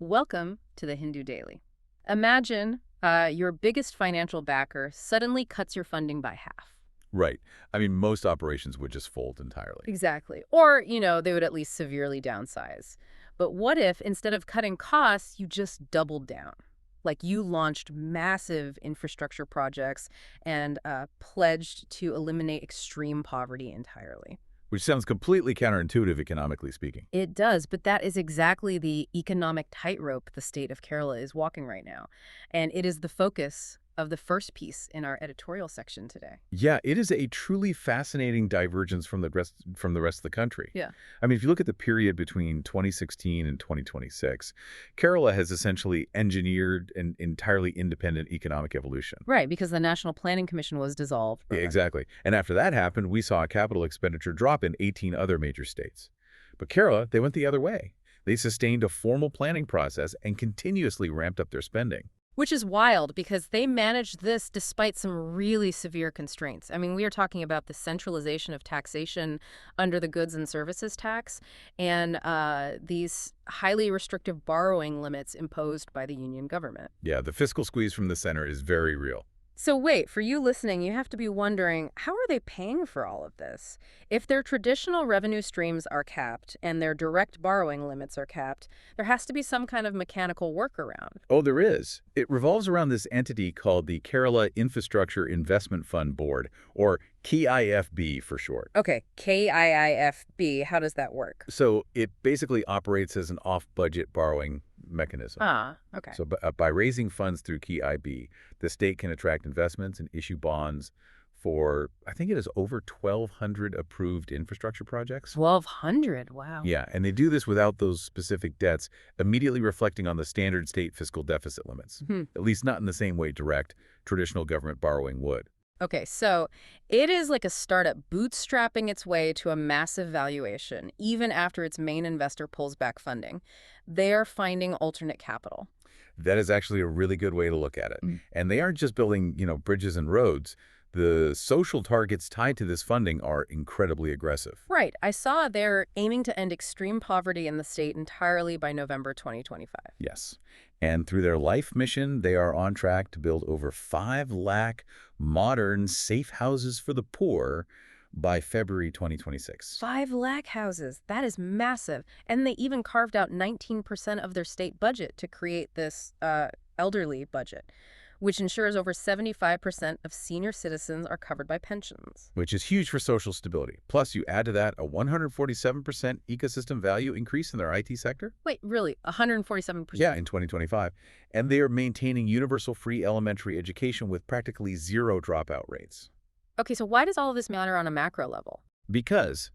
Welcome to the Hindu Daily. Imagine your biggest financial backer suddenly cuts your funding by half. Right. I mean, most operations would just fold entirely. Exactly. Or, they would at least severely downsize. But what if, instead of cutting costs, you just doubled down? Like you launched massive infrastructure projects and pledged to eliminate extreme poverty entirely. Which sounds completely counterintuitive economically speaking. It does, but that is exactly the economic tightrope the state of Kerala is walking right now. And it is the focus of the first piece in our editorial section today. Yeah, it is a truly fascinating divergence from the rest of the country. Yeah. I mean, if you look at the period between 2016 and 2026, Kerala has essentially engineered an entirely independent economic evolution. Right, because the National Planning Commission was dissolved. Yeah, exactly. And after that happened, we saw capital expenditure drop in 18 other major states. But Kerala, they went the other way. They sustained a formal planning process and continuously ramped up their spending. Which is wild because they managed this despite some really severe constraints. I mean, we are talking about the centralization of taxation under the goods and services tax and these highly restrictive borrowing limits imposed by the union government. Yeah, the fiscal squeeze from the center is very real. So wait, for you listening, you have to be wondering, how are they paying for all of this? If their traditional revenue streams are capped and their direct borrowing limits are capped, there has to be some kind of mechanical workaround. Oh, there is. It revolves around this entity called the Kerala Infrastructure Investment Fund Board, or KIFB for short. Okay, KIIFB, how does that work? So it basically operates as an off-budget borrowing mechanism. Okay. So by raising funds through KIB, the state can attract investments and issue bonds for, I think it is over 1,200 approved infrastructure projects. 1,200, wow. Yeah, and they do this without those specific debts immediately reflecting on the standard state fiscal deficit limits, at least not in the same way direct traditional government borrowing would. Okay, so it is like a startup bootstrapping its way to a massive valuation, even after its main investor pulls back funding. They're finding alternate capital. That is actually a really good way to look at it. And they aren't just building, bridges and roads. The social targets tied to this funding are incredibly aggressive. Right. I saw they're aiming to end extreme poverty in the state entirely by November 2025. Yes. And through their life mission, they are on track to build over 5 lakh modern safe houses for the poor by February 2026. 5 lakh houses. That is massive. And they even carved out 19% of their state budget to create this elderly budget, which ensures over 75% of senior citizens are covered by pensions. Which is huge for social stability. Plus, you add to that a 147% ecosystem value increase in their IT sector. Wait, really? 147%? Yeah, in 2025. And they are maintaining universal free elementary education with practically zero dropout rates. Okay, so why does all of this matter on a macro level? Because,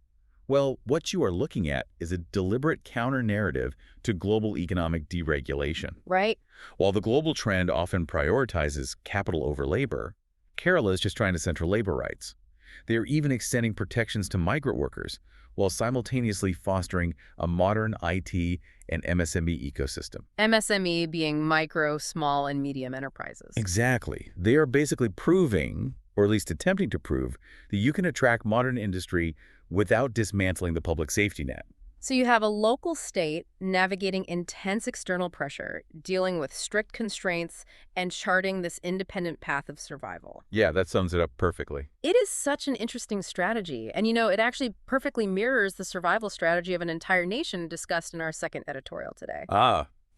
well, what you are looking at is a deliberate counter-narrative to global economic deregulation. Right? While the global trend often prioritizes capital over labor, Kerala is just trying to center labor rights. They are even extending protections to migrant workers while simultaneously fostering a modern IT and MSME ecosystem. MSME being micro, small, and medium enterprises. Exactly. They are basically proving, or at least attempting to prove, that you can attract modern industry without dismantling the public safety net. So you have a local state navigating intense external pressure, dealing with strict constraints, and charting this independent path of survival. Yeah, that sums it up perfectly. It is such an interesting strategy. And, it actually perfectly mirrors the survival strategy of an entire nation discussed in our second editorial today.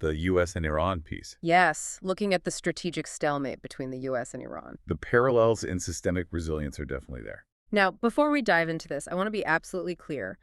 The U.S. and Iran piece. Yes, looking at the strategic stalemate between the U.S. and Iran. The parallels in systemic resilience are definitely there. Now, before we dive into this, I want to be absolutely clear.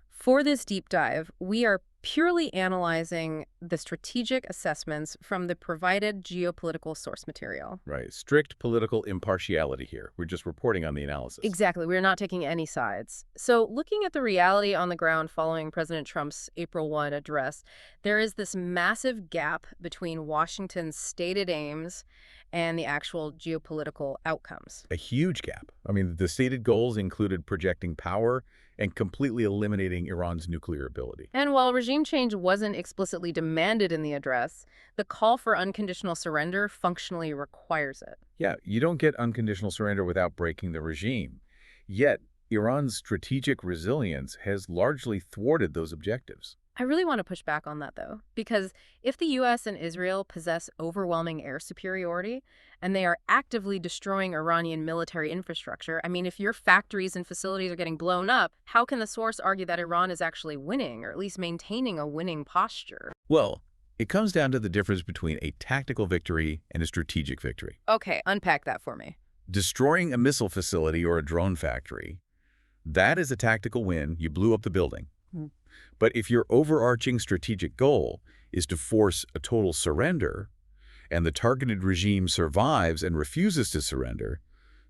For this deep dive, we are purely analyzing the strategic assessments from the provided geopolitical source material. Right. Strict political impartiality here. We're just reporting on the analysis. Exactly. We're not taking any sides. So looking at the reality on the ground following President Trump's April 1 address, there is this massive gap between Washington's stated aims and the actual geopolitical outcomes. A huge gap. I mean, the stated goals included projecting power and completely eliminating Iran's nuclear ability. And while regime change wasn't explicitly demanded in the address, the call for unconditional surrender functionally requires it. Yeah, you don't get unconditional surrender without breaking the regime. Yet, Iran's strategic resilience has largely thwarted those objectives. I really want to push back on that, though, because if the U.S. and Israel possess overwhelming air superiority and they are actively destroying Iranian military infrastructure, I mean, if your factories and facilities are getting blown up, how can the source argue that Iran is actually winning, or at least maintaining a winning posture? Well, it comes down to the difference between a tactical victory and a strategic victory. Okay, unpack that for me. Destroying a missile facility or a drone factory, that is a tactical win. You blew up the building. Hmm. But if your overarching strategic goal is to force a total surrender, and the targeted regime survives and refuses to surrender,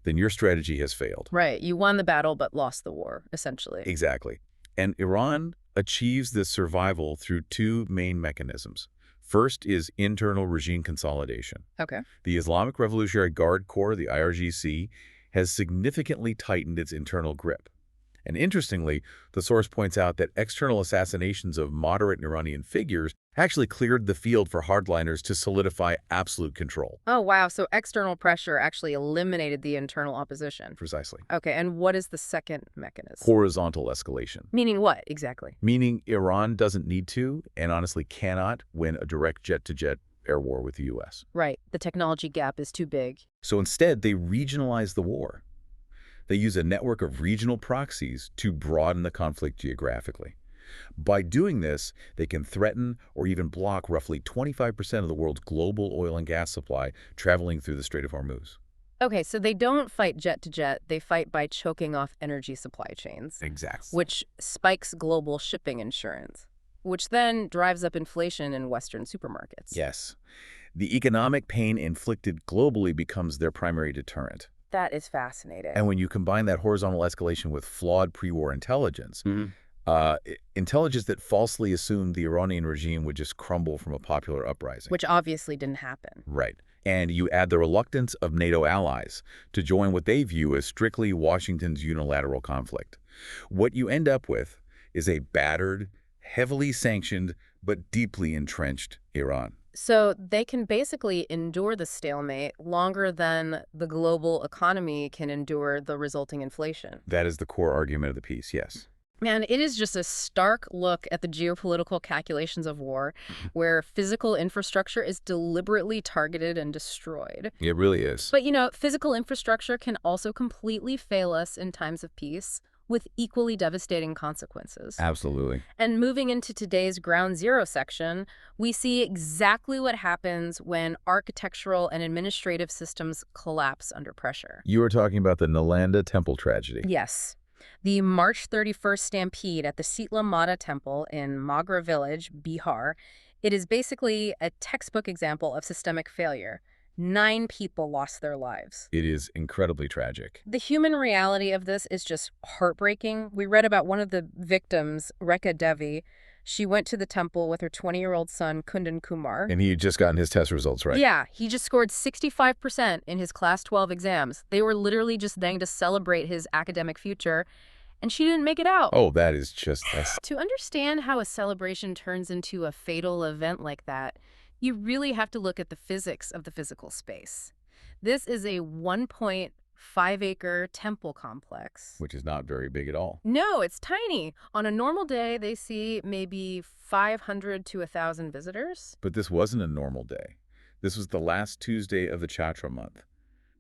then your strategy has failed. Right, you won the battle but lost the war, essentially. Exactly. And Iran achieves this survival through two main mechanisms. First is internal regime consolidation. Okay. The Islamic Revolutionary Guard Corps, the IRGC, has significantly tightened its internal grip. And interestingly, the source points out that external assassinations of moderate Iranian figures actually cleared the field for hardliners to solidify absolute control. Oh, wow, so external pressure actually eliminated the internal opposition. Precisely. Okay, and what is the second mechanism? Horizontal escalation. Meaning what, exactly? Meaning Iran doesn't need to, and honestly cannot, win a direct jet-to-jet air war with the U.S. Right, the technology gap is too big. So instead, they regionalize the war. They use a network of regional proxies to broaden the conflict geographically. By doing this, they can threaten or even block roughly 25% of the world's global oil and gas supply traveling through the Strait of Hormuz. Okay, so they don't fight jet to jet, they fight by choking off energy supply chains. Exactly. Which spikes global shipping insurance, which then drives up inflation in Western supermarkets. Yes. The economic pain inflicted globally becomes their primary deterrent. That is fascinating. And when you combine that horizontal escalation with flawed pre-war intelligence, intelligence that falsely assumed the Iranian regime would just crumble from a popular uprising. Which obviously didn't happen. Right. And you add the reluctance of NATO allies to join what they view as strictly Washington's unilateral conflict. What you end up with is a battered, heavily sanctioned, but deeply entrenched Iran. So they can basically endure the stalemate longer than the global economy can endure the resulting inflation. That is the core argument of the piece, yes. Man, it is just a stark look at the geopolitical calculations of war, where physical infrastructure is deliberately targeted and destroyed. It really is. But, you know, physical infrastructure can also completely fail us in times of peace, with equally devastating consequences. Absolutely. And moving into today's Ground Zero section, we see exactly what happens when architectural and administrative systems collapse under pressure. You were talking about the Nalanda temple tragedy. Yes. The March 31st stampede at the Sheetla Mata temple in Magra village, Bihar, it is basically a textbook example of systemic failure. 9 people lost their lives. It is incredibly tragic. The human reality of this is just heartbreaking. We read about one of the victims, Rekha Devi. She went to the temple with her 20-year-old son, Kundan Kumar. And he had just gotten his test results right. Yeah, he just scored 65% in his Class 12 exams. They were literally just there to celebrate his academic future, and she didn't make it out. Oh, that is just... To understand how a celebration turns into a fatal event like that, you really have to look at the physics of the physical space. This is a 1.5-acre temple complex. Which is not very big at all. No, it's tiny. On a normal day, they see maybe 500 to 1,000 visitors. But this wasn't a normal day. This was the last Tuesday of the Chaitra month,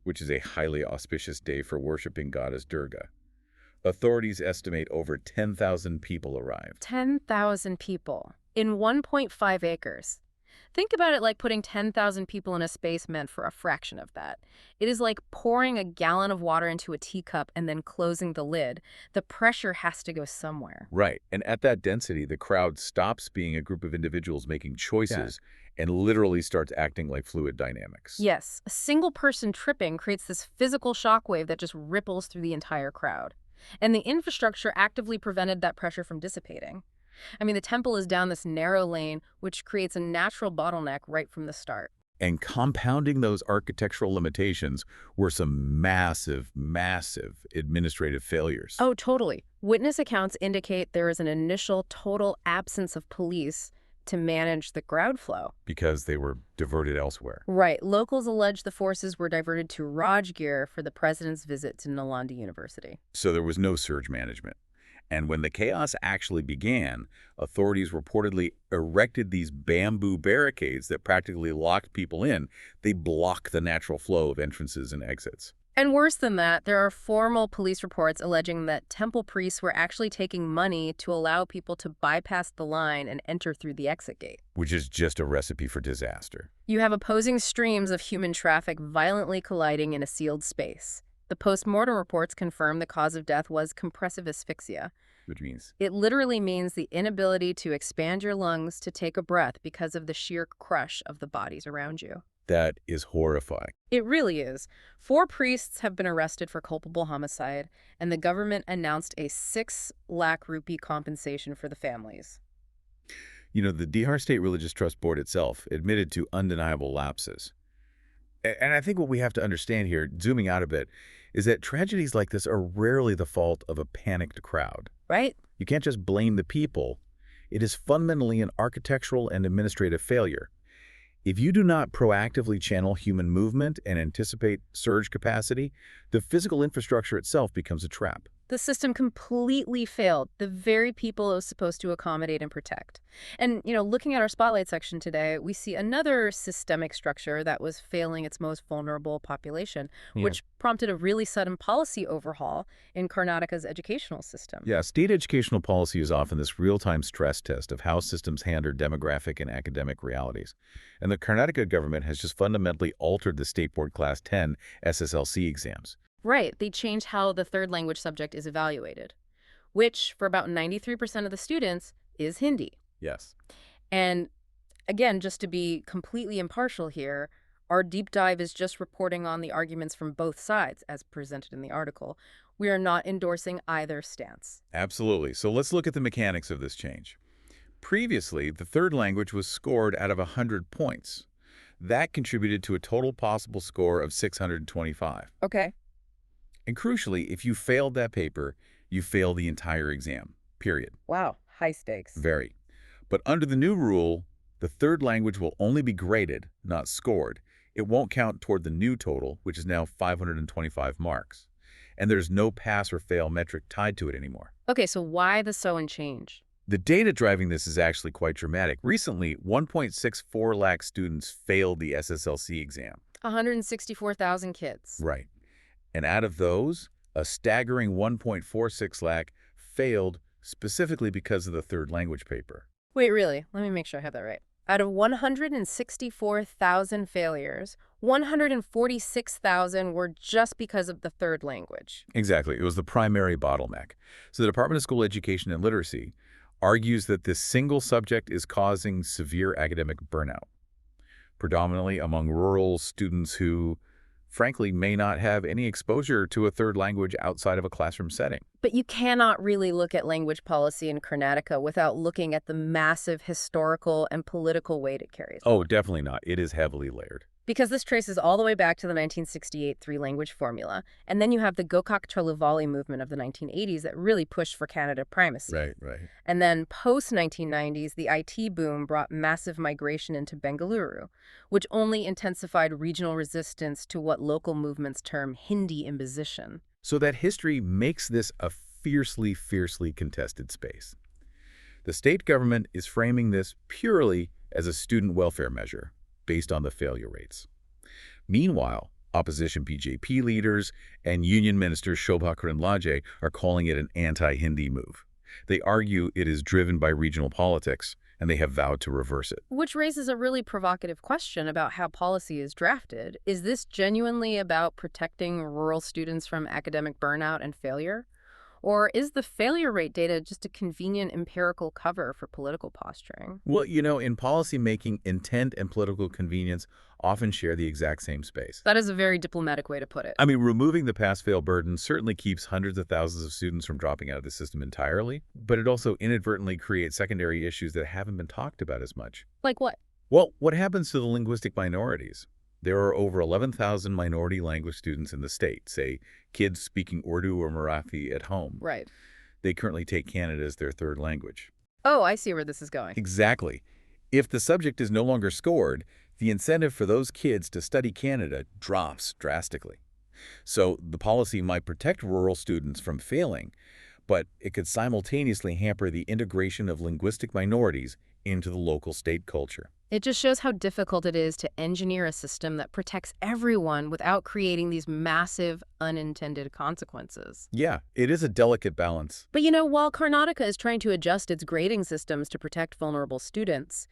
which is a highly auspicious day for worshiping goddess Durga. Authorities estimate over 10,000 people arrived. 10,000 people in 1.5 acres. Think about it like putting 10,000 people in a space meant for a fraction of that. It is like pouring a gallon of water into a teacup and then closing the lid. The pressure has to go somewhere. Right. And at that density, the crowd stops being a group of individuals making choices and literally starts acting like fluid dynamics. Yes, a single person tripping creates this physical shockwave that just ripples through the entire crowd. And the infrastructure actively prevented that pressure from dissipating. I mean, the temple is down this narrow lane, which creates a natural bottleneck right from the start. And compounding those architectural limitations were some massive, massive administrative failures. Oh, totally. Witness accounts indicate there is an initial total absence of police to manage the crowd flow. Because they were diverted elsewhere. Right. Locals allege the forces were diverted to Rajgir for the president's visit to Nalanda University. So there was no surge management. And when the chaos actually began, authorities reportedly erected these bamboo barricades that practically locked people in. They block the natural flow of entrances and exits. And worse than that, there are formal police reports alleging that temple priests were actually taking money to allow people to bypass the line and enter through the exit gate. Which is just a recipe for disaster. You have opposing streams of human traffic violently colliding in a sealed space. The post-mortem reports confirm the cause of death was compressive asphyxia. Which means? It literally means the inability to expand your lungs to take a breath because of the sheer crush of the bodies around you. That is horrifying. It really is. 4 priests have been arrested for culpable homicide, and the government announced a 6 lakh rupee compensation for the families. You know, the Bihar State Religious Trust Board itself admitted to undeniable lapses. And I think what we have to understand here, zooming out a bit, is that tragedies like this are rarely the fault of a panicked crowd. Right? You can't just blame the people. It is fundamentally an architectural and administrative failure. If you do not proactively channel human movement and anticipate surge capacity, the physical infrastructure itself becomes a trap. The system completely failed the very people it was supposed to accommodate and protect. And, looking at our spotlight section today, we see another systemic structure that was failing its most vulnerable population, which prompted a really sudden policy overhaul in Karnataka's educational system. Yeah, state educational policy is often this real-time stress test of how systems handle demographic and academic realities. And the Karnataka government has just fundamentally altered the State Board Class 10 SSLC exams. Right, they changed how the third language subject is evaluated, which, for about 93% of the students, is Hindi. Yes. And again, just to be completely impartial here, our deep dive is just reporting on the arguments from both sides, as presented in the article. We are not endorsing either stance. Absolutely. So let's look at the mechanics of this change. Previously, the third language was scored out of 100 points. That contributed to a total possible score of 625. Okay. And crucially, if you failed that paper, you failed the entire exam, period. Wow, high stakes. Very. But under the new rule, the third language will only be graded, not scored. It won't count toward the new total, which is now 525 marks. And there's no pass or fail metric tied to it anymore. Okay, so why the sudden change? The data driving this is actually quite dramatic. Recently, 1.64 lakh students failed the SSLC exam. 164,000 kids. Right. And out of those, a staggering 1.46 lakh failed specifically because of the third language paper. Wait, really? Let me make sure I have that right. Out of 164,000 failures, 146,000 were just because of the third language. Exactly. It was the primary bottleneck. So the Department of School Education and Literacy argues that this single subject is causing severe academic burnout, predominantly among rural students who, frankly, may not have any exposure to a third language outside of a classroom setting. But you cannot really look at language policy in Karnataka without looking at the massive historical and political weight it carries. Oh, definitely not. It is heavily layered. Because this traces all the way back to the 1968 three-language formula, and then you have the Gokak Choluvali movement of the 1980s that really pushed for Canada primacy. Right. And then post-1990s, the IT boom brought massive migration into Bengaluru, which only intensified regional resistance to what local movements term Hindi imposition. So that history makes this a fiercely contested space. The state government is framing this purely as a student welfare measure, based on the failure rates. Meanwhile, opposition BJP leaders and Union Minister Shobha Karandlaje are calling it an anti-Hindi move. They argue it is driven by regional politics, and they have vowed to reverse it. Which raises a really provocative question about how policy is drafted. Is this genuinely about protecting rural students from academic burnout and failure? Or is the failure rate data just a convenient empirical cover for political posturing? Well, in policymaking, intent and political convenience often share the exact same space. That is a very diplomatic way to put it. I mean, removing the pass-fail burden certainly keeps hundreds of thousands of students from dropping out of the system entirely, but it also inadvertently creates secondary issues that haven't been talked about as much. Like what? Well, what happens to the linguistic minorities? There are over 11,000 minority language students in the state, say kids speaking Urdu or Marathi at home. Right. They currently take Kannada as their third language. Oh, I see where this is going. Exactly. If the subject is no longer scored, the incentive for those kids to study Kannada drops drastically. So the policy might protect rural students from failing, but it could simultaneously hamper the integration of linguistic minorities into the local state culture. It just shows how difficult it is to engineer a system that protects everyone without creating these massive unintended consequences. Yeah, it is a delicate balance. But while Karnataka is trying to adjust its grading systems to protect vulnerable students,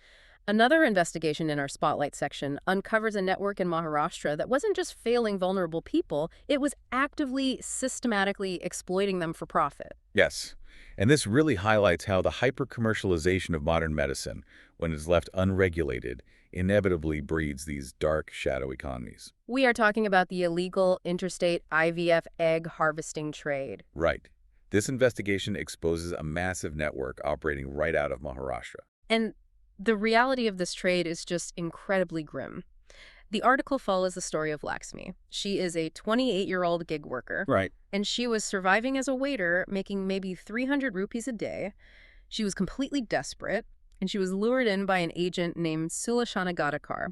another investigation in our Spotlight section uncovers a network in Maharashtra that wasn't just failing vulnerable people, it was actively, systematically exploiting them for profit. Yes, and this really highlights how the hyper-commercialization of modern medicine, when it's left unregulated, inevitably breeds these dark shadow economies. We are talking about the illegal interstate IVF egg harvesting trade. Right. This investigation exposes a massive network operating right out of Maharashtra. And the reality of this trade is just incredibly grim. The article follows the story of Laxmi. She is a 28-year-old gig worker. Right. And she was surviving as a waiter, making maybe 300 rupees a day. She was completely desperate, and she was lured in by an agent named Sulashana Gadakar.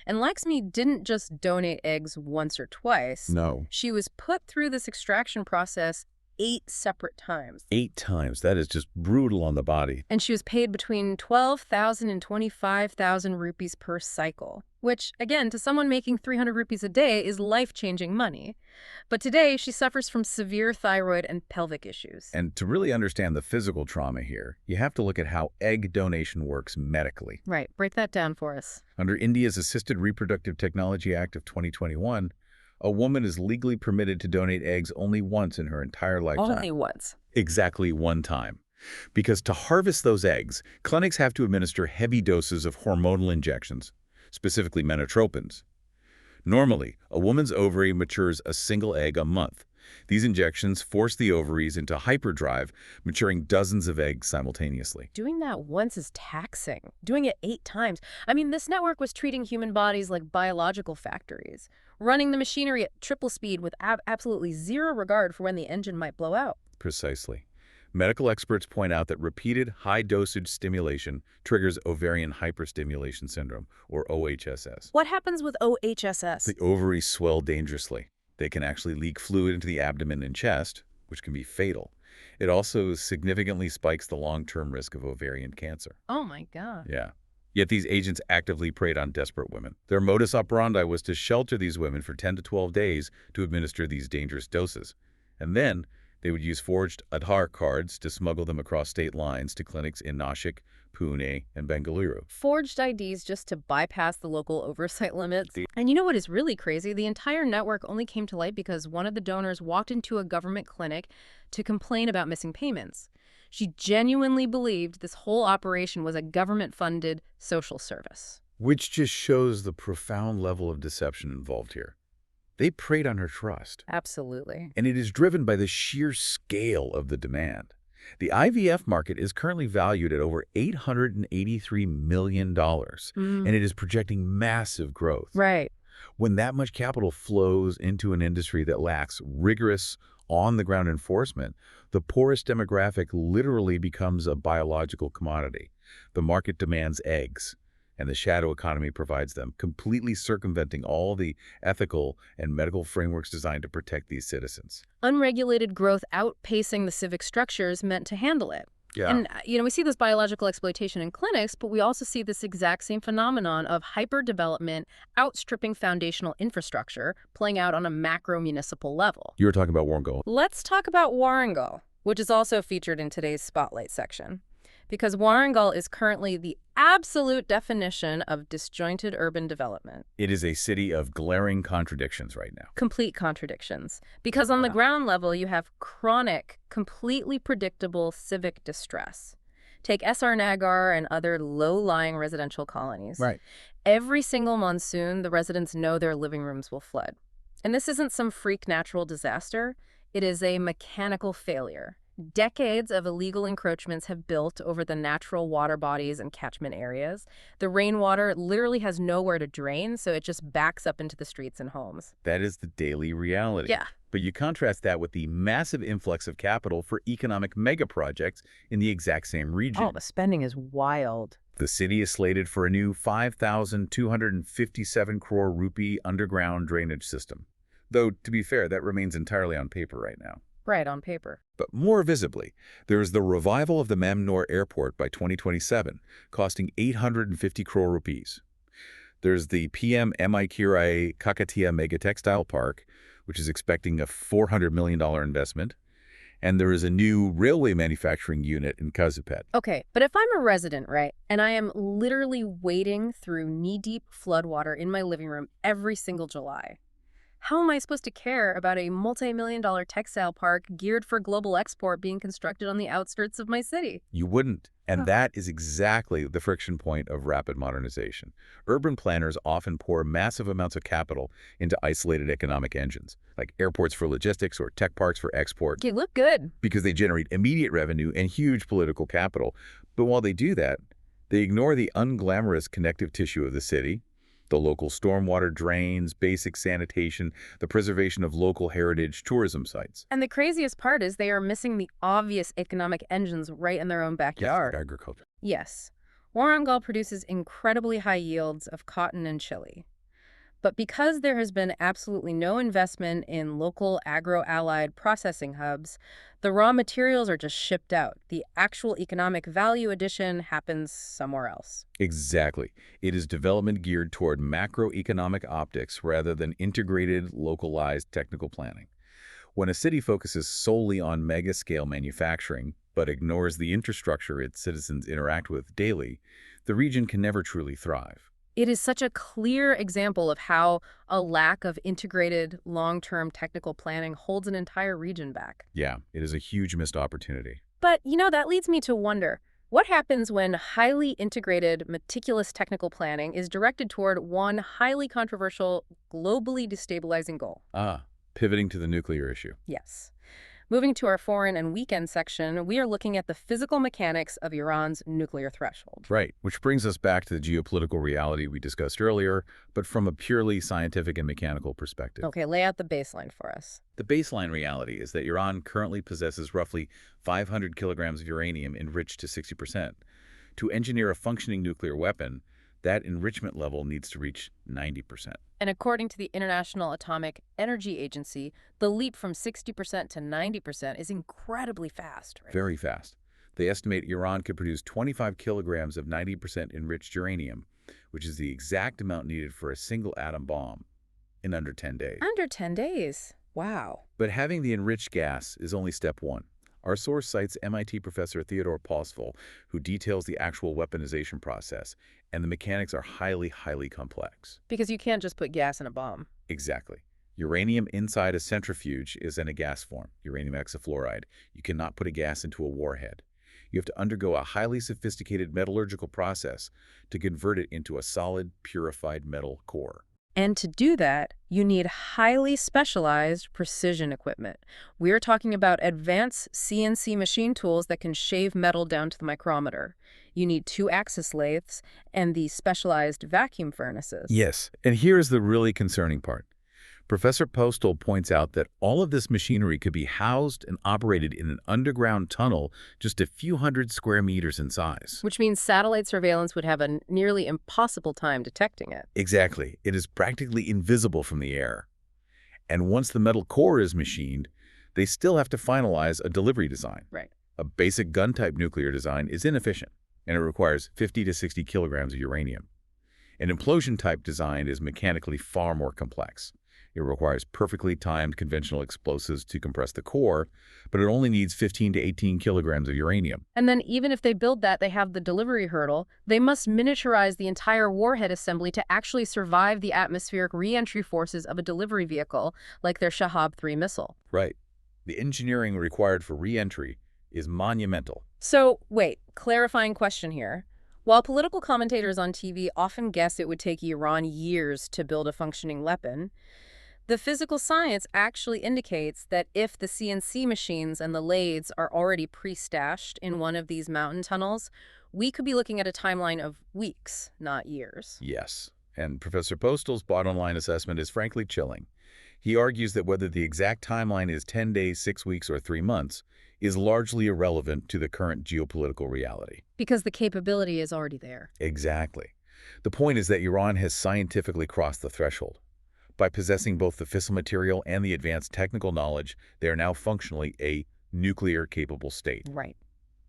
And Laxmi didn't just donate eggs once or twice. No. She was put through this extraction process 8 separate times. 8 times. That is just brutal on the body. And she was paid between 12,000 and 25,000 rupees per cycle, which, again, to someone making 300 rupees a day is life-changing money. But today, she suffers from severe thyroid and pelvic issues. And to really understand the physical trauma here, you have to look at how egg donation works medically. Right. Break that down for us. Under India's Assisted Reproductive Technology Act of 2021, a woman is legally permitted to donate eggs only once in her entire lifetime. Only once. Exactly one time. Because to harvest those eggs, clinics have to administer heavy doses of hormonal injections, specifically menotropins. Normally, a woman's ovary matures a single egg a month. These injections force the ovaries into hyperdrive, maturing dozens of eggs simultaneously. Doing that once is taxing. Doing it 8 times. I mean, this network was treating human bodies like biological factories, running the machinery at triple speed with absolutely zero regard for when the engine might blow out. Precisely. Medical experts point out that repeated high-dosage stimulation triggers ovarian hyperstimulation syndrome, or OHSS. What happens with OHSS? The ovaries swell dangerously. They can actually leak fluid into the abdomen and chest, which can be fatal. It also significantly spikes the long-term risk of ovarian cancer. Oh my God. Yeah. Yet these agents actively preyed on desperate women. Their modus operandi was to shelter these women for 10 to 12 days to administer these dangerous doses. And then they would use forged Aadhaar cards to smuggle them across state lines to clinics in Nashik, Pune, and Bengaluru. Forged IDs just to bypass the local oversight limits. And you know what is really crazy? The entire network only came to light because one of the donors walked into a government clinic to complain about missing payments. She genuinely believed this whole operation was a government-funded social service. Which just shows the profound level of deception involved here. They preyed on her trust. Absolutely. And it is driven by the sheer scale of the demand. The IVF market is currently valued at over $883 million, and it is projecting massive growth. Right. When that much capital flows into an industry that lacks rigorous, on-the-ground enforcement, the poorest demographic literally becomes a biological commodity. The market demands eggs, and the shadow economy provides them, completely circumventing all the ethical and medical frameworks designed to protect these citizens. Unregulated growth outpacing the civic structures meant to handle it. Yeah. And, we see this biological exploitation in clinics, but we also see this exact same phenomenon of hyper-development outstripping foundational infrastructure playing out on a macro-municipal level. You were talking about Warangal. Let's talk about Warangal, which is also featured in today's Spotlight section. Because Warangal is currently the absolute definition of disjointed urban development. It is a city of glaring contradictions right now. Complete contradictions. Because on the ground level, you have chronic, completely predictable civic distress. Take SR Nagar and other low-lying residential colonies. Right. Every single monsoon, the residents know their living rooms will flood. And this isn't some freak natural disaster. It is a mechanical failure. Decades of illegal encroachments have built over the natural water bodies and catchment areas. The rainwater literally has nowhere to drain, so it just backs up into the streets and homes. That is the daily reality. Yeah. But you contrast that with the massive influx of capital for economic mega projects in the exact same region. Oh, the spending is wild. The city is slated for a new 5,257 crore rupee underground drainage system. Though, to be fair, that remains entirely on paper right now. Right, on paper. But more visibly, there is the revival of the Mamnoor airport by 2027, costing 850 crore rupees. There's the PM MI Kakatiya Mega Textile Park, which is expecting a $400 million investment. And there is a new railway manufacturing unit in Kazipet. Okay, but if I'm a resident, right, and I am literally wading through knee-deep floodwater in my living room every single July, how am I supposed to care about a multi-million-dollar textile park geared for global export being constructed on the outskirts of my city? You wouldn't. And Huh. that is exactly the friction point of rapid modernization. Urban planners often pour massive amounts of capital into isolated economic engines, like airports for logistics or tech parks for export, You look good. because they generate immediate revenue and huge political capital. But while they do that, they ignore the unglamorous connective tissue of the city, the local stormwater drains, basic sanitation, the preservation of local heritage tourism sites. And the craziest part is they are missing the obvious economic engines right in their own Yes, backyard. like agriculture. Yes, Warangal produces incredibly high yields of cotton and chili. But because there has been absolutely no investment in local agro-allied processing hubs, the raw materials are just shipped out. The actual economic value addition happens somewhere else. Exactly. It is development geared toward macroeconomic optics rather than integrated, localized technical planning. When a city focuses solely on mega-scale manufacturing, but ignores the infrastructure its citizens interact with daily, the region can never truly thrive. It is such a clear example of how a lack of integrated, long-term technical planning holds an entire region back. Yeah, it is a huge missed opportunity. But, that leads me to wonder, what happens when highly integrated, meticulous technical planning is directed toward one highly controversial, globally destabilizing goal? Pivoting to the nuclear issue. Yes. Moving to our foreign and weekend section, we are looking at the physical mechanics of Iran's nuclear threshold. Right, which brings us back to the geopolitical reality we discussed earlier, but from a purely scientific and mechanical perspective. Okay, lay out the baseline for us. The baseline reality is that Iran currently possesses roughly 500 kilograms of uranium enriched to 60%. To engineer a functioning nuclear weapon, that enrichment level needs to reach 90%. And according to the International Atomic Energy Agency, the leap from 60% to 90% is incredibly fast, right? Very fast. They estimate Iran could produce 25 kilograms of 90% enriched uranium, which is the exact amount needed for a single atom bomb, in under 10 days. Under 10 days. Wow. But having the enriched gas is only step one. Our source cites MIT professor Theodore Postel, who details the actual weaponization process, and the mechanics are highly, highly complex. Because you can't just put gas in a bomb. Exactly. Uranium inside a centrifuge is in a gas form, uranium hexafluoride. You cannot put a gas into a warhead. You have to undergo a highly sophisticated metallurgical process to convert it into a solid, purified metal core. And to do that, you need highly specialized precision equipment. We're talking about advanced CNC machine tools that can shave metal down to the micrometer. You need 2-axis lathes and the specialized vacuum furnaces. Yes, and here's the really concerning part. Professor Postel points out that all of this machinery could be housed and operated in an underground tunnel just a few hundred square meters in size. Which means satellite surveillance would have a nearly impossible time detecting it. Exactly. It is practically invisible from the air. And once the metal core is machined, they still have to finalize a delivery design. Right. A basic gun-type nuclear design is inefficient, and it requires 50 to 60 kilograms of uranium. An implosion-type design is mechanically far more complex. It requires perfectly timed conventional explosives to compress the core, but it only needs 15 to 18 kilograms of uranium. And then even if they build that, they have the delivery hurdle. They must miniaturize the entire warhead assembly to actually survive the atmospheric re-entry forces of a delivery vehicle, like their Shahab-3 missile. Right. The engineering required for re-entry is monumental. So, wait, clarifying question here. While political commentators on TV often guess it would take Iran years to build a functioning weapon, the physical science actually indicates that if the CNC machines and the lathes are already pre-stashed in one of these mountain tunnels, we could be looking at a timeline of weeks, not years. Yes. And Professor Postel's bottom-line assessment is frankly chilling. He argues that whether the exact timeline is 10 days, 6 weeks, or 3 months is largely irrelevant to the current geopolitical reality. Because the capability is already there. Exactly. The point is that Iran has scientifically crossed the threshold. By possessing both the fissile material and the advanced technical knowledge, they are now functionally a nuclear-capable state. Right.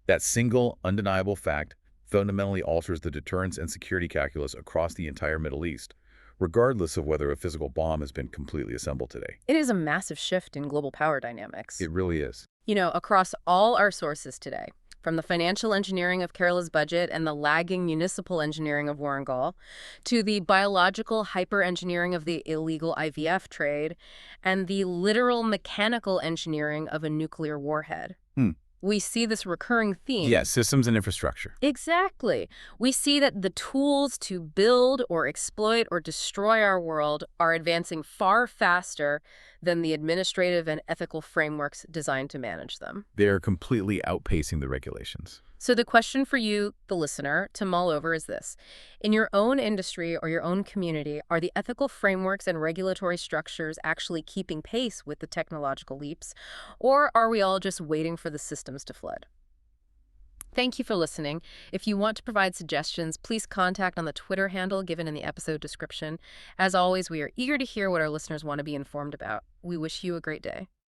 That single, undeniable fact fundamentally alters the deterrence and security calculus across the entire Middle East, regardless of whether a physical bomb has been completely assembled today. It is a massive shift in global power dynamics. It really is. You know, across all our sources today, from the financial engineering of Kerala's budget and the lagging municipal engineering of Warangal, to the biological hyper-engineering of the illegal IVF trade, and the literal mechanical engineering of a nuclear warhead. Hmm. We see this recurring theme. Yes, systems and infrastructure. Exactly. We see that the tools to build or exploit or destroy our world are advancing far faster than the administrative and ethical frameworks designed to manage them. They are completely outpacing the regulations. So the question for you, the listener, to mull over is this. In your own industry or your own community, are the ethical frameworks and regulatory structures actually keeping pace with the technological leaps, or are we all just waiting for the systems to flood? Thank you for listening. If you want to provide suggestions, please contact on the Twitter handle given in the episode description. As always, we are eager to hear what our listeners want to be informed about. We wish you a great day.